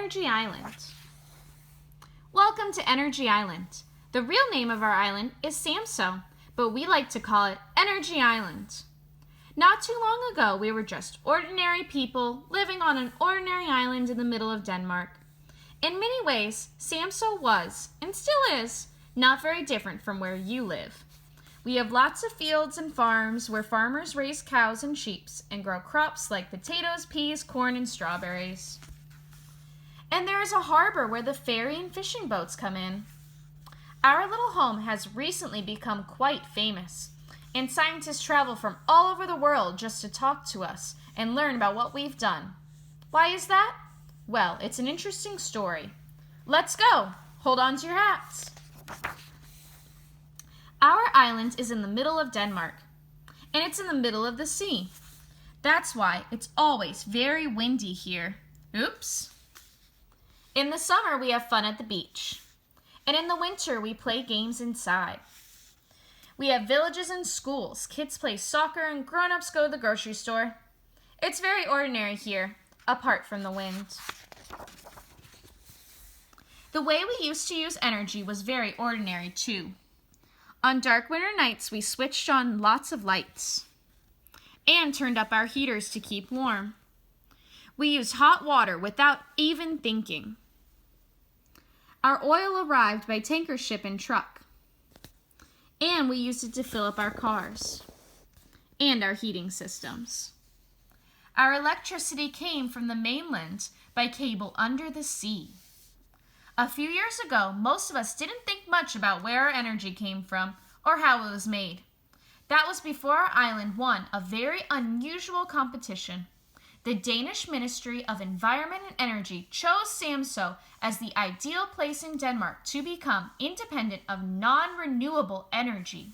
Energy Island. Welcome to Energy Island. The real name of our island is Samso, but we like to call it Energy Island. Not too long ago, we were just ordinary people living on an ordinary island in the middle of Denmark. In many ways, Samso was, and still is, not very different from where you live. We have lots of fields and farms where farmers raise cows and sheep and grow crops like potatoes, peas, corn, and strawberries. And there is a harbor where the ferry and fishing boats come in. Our little home has recently become quite famous, and scientists travel from all over the world just to talk to us and learn about what we've done. Why is that? Well, it's an interesting story. Let's go! Hold on to your hats. Our island is in the middle of Denmark, and it's in the middle of the sea. That's why it's always very windy here. Oops. In the summer, we have fun at the beach, and in the winter, we play games inside. We have villages and schools. Kids play soccer, and grown-ups go to the grocery store. It's very ordinary here, apart from the wind. The way we used to use energy was very ordinary, too. On dark winter nights, we switched on lots of lights and turned up our heaters to keep warm. We used hot water without even thinking. Our oil arrived by tanker ship and truck, and we used it to fill up our cars and our heating systems. Our electricity came from the mainland by cable under the sea. A few years ago, most of us didn't think much about where our energy came from or how it was made. That was before our island won a very unusual competition. The Danish Ministry of Environment and Energy chose Samso as the ideal place in Denmark to become independent of non-renewable energy.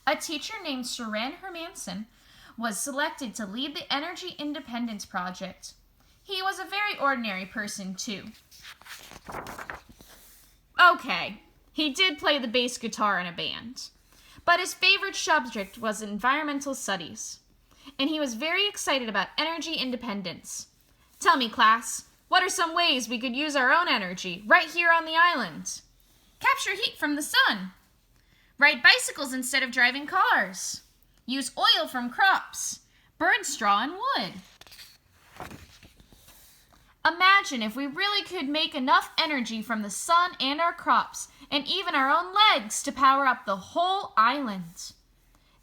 A teacher named Søren Hermansen was selected to lead the Energy Independence Project. He was a very ordinary person, too. Okay, he did play the bass guitar in a band, but his favorite subject was environmental studies, and he was very excited about energy independence. Tell me, class, what are some ways we could use our own energy right here on the island? Capture heat from the sun. Ride bicycles instead of driving cars. Use oil from crops. Burn straw and wood. Imagine if we really could make enough energy from the sun and our crops, and even our own legs, to power up the whole island.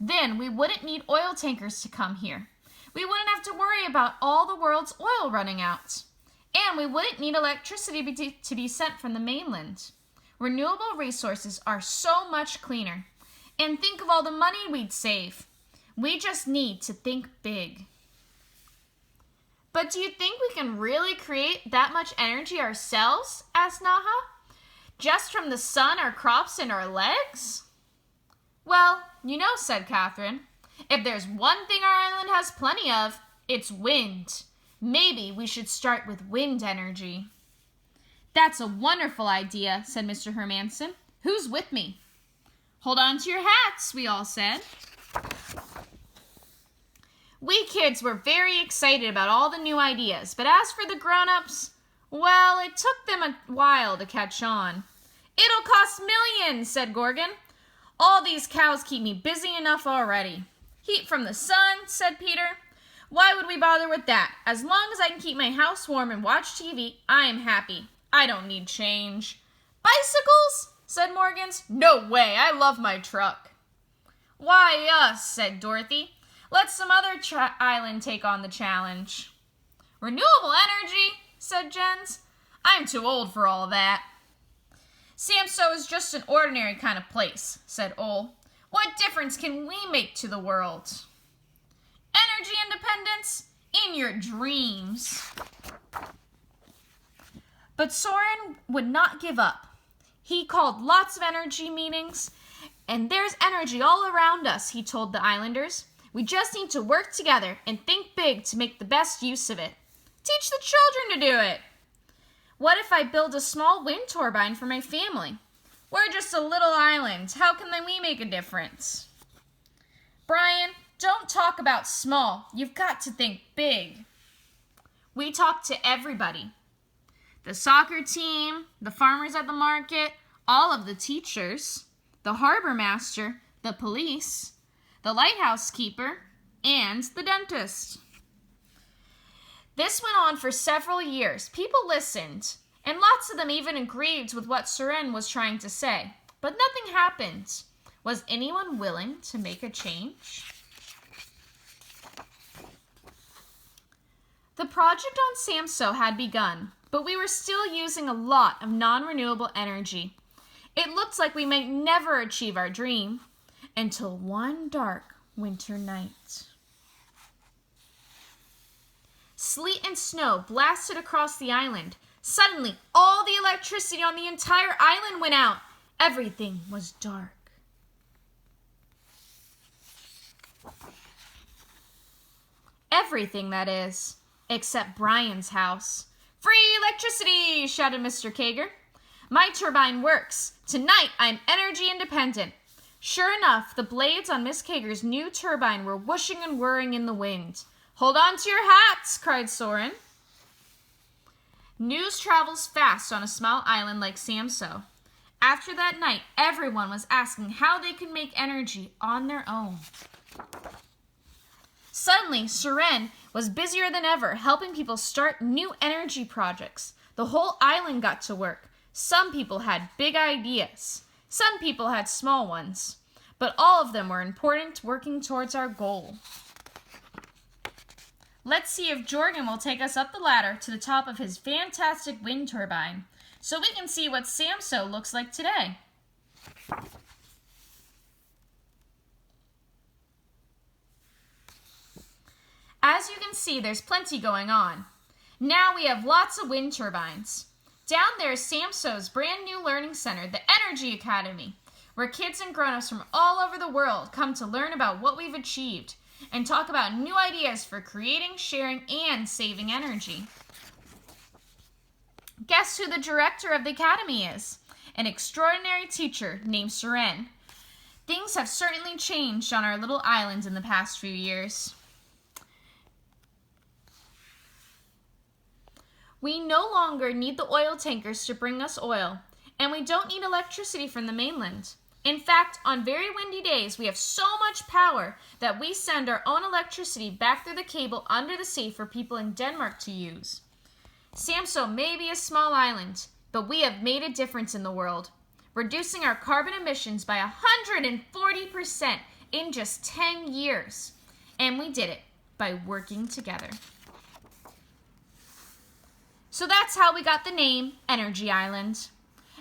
Then we wouldn't need oil tankers to come here. We wouldn't have to worry about all the world's oil running out. And we wouldn't need electricity to be sent from the mainland. Renewable resources are so much cleaner. And think of all the money we'd save. We just need to think big. But do you think we can really create that much energy ourselves? Asked Naha. Just from the sun, our crops, and our legs? Well, you know, said Catherine, if there's one thing our island has plenty of, it's wind. Maybe we should start with wind energy. That's a wonderful idea, said Mr. Hermansen. Who's with me? Hold on to your hats, we all said. We kids were very excited about all the new ideas, but as for the grown-ups, well, it took them a while to catch on. It'll cost millions, said Gorgon. All these cows keep me busy enough already. Heat from the sun, said Peter. Why would we bother with that? As long as I can keep my house warm and watch TV, I am happy. I don't need change. Bicycles, said Morgans. No way, I love my truck. Why us, said Dorothy. Let some other island take on the challenge. Renewable energy, said Jens. I'm too old for all that. Samso is just an ordinary kind of place, said Ole. What difference can we make to the world? Energy independence in your dreams. But Soren would not give up. He called lots of energy meetings, and there's energy all around us, he told the islanders. We just need to work together and think big to make the best use of it. Teach the children to do it. What if I build a small wind turbine for my family? We're just a little island. How can we make a difference? Brian, don't talk about small. You've got to think big. We talk to everybody. The soccer team, the farmers at the market, all of the teachers, the harbor master, the police, the lighthouse keeper, and the dentist. This went on for several years. People listened, and lots of them even agreed with what Suren was trying to say. But nothing happened. Was anyone willing to make a change? The project on Samso had begun, but we were still using a lot of non-renewable energy. It looked like we might never achieve our dream until one dark winter night. Sleet and snow blasted across the island. Suddenly, all the electricity on the entire island went out. Everything was dark. Everything, that is, except Brian's house. "Free electricity!" shouted Mr. Kager. "My turbine works. Tonight, I'm energy independent." Sure enough, the blades on Miss Kager's new turbine were whooshing and whirring in the wind. "Hold on to your hats!" cried Soren. News travels fast on a small island like Samso. After that night, everyone was asking how they could make energy on their own. Suddenly, Suren was busier than ever, helping people start new energy projects. The whole island got to work. Some people had big ideas. Some people had small ones. But all of them were important, working towards our goal. Let's see if Jorgen will take us up the ladder to the top of his fantastic wind turbine, so we can see what Samso looks like today. As you can see, there's plenty going on. Now we have lots of wind turbines. Down there is Samso's brand new learning center, the Energy Academy, where kids and grown-ups from all over the world come to learn about what we've achieved and talk about new ideas for creating, sharing, and saving energy. Guess who the director of the academy is? An extraordinary teacher named Suren. Things have certainly changed on our little island in the past few years. We no longer need the oil tankers to bring us oil, and we don't need electricity from the mainland. In fact, on very windy days, we have so much power that we send our own electricity back through the cable under the sea for people in Denmark to use. Samso may be a small island, but we have made a difference in the world, reducing our carbon emissions by 140% in just 10 years. And we did it by working together. So that's how we got the name Energy Island.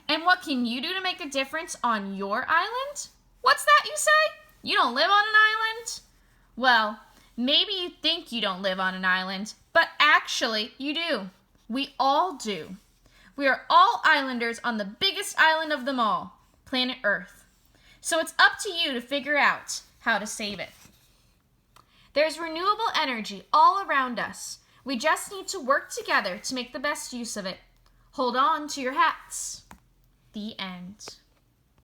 And what can you do to make a difference on your island? What's that, you say? You don't live on an island? Well, maybe you think you don't live on an island, but actually you do. We all do. We are all islanders on the biggest island of them all, planet Earth. So it's up to you to figure out how to save it. There's renewable energy all around us. We just need to work together to make the best use of it. Hold on to your hats. The end.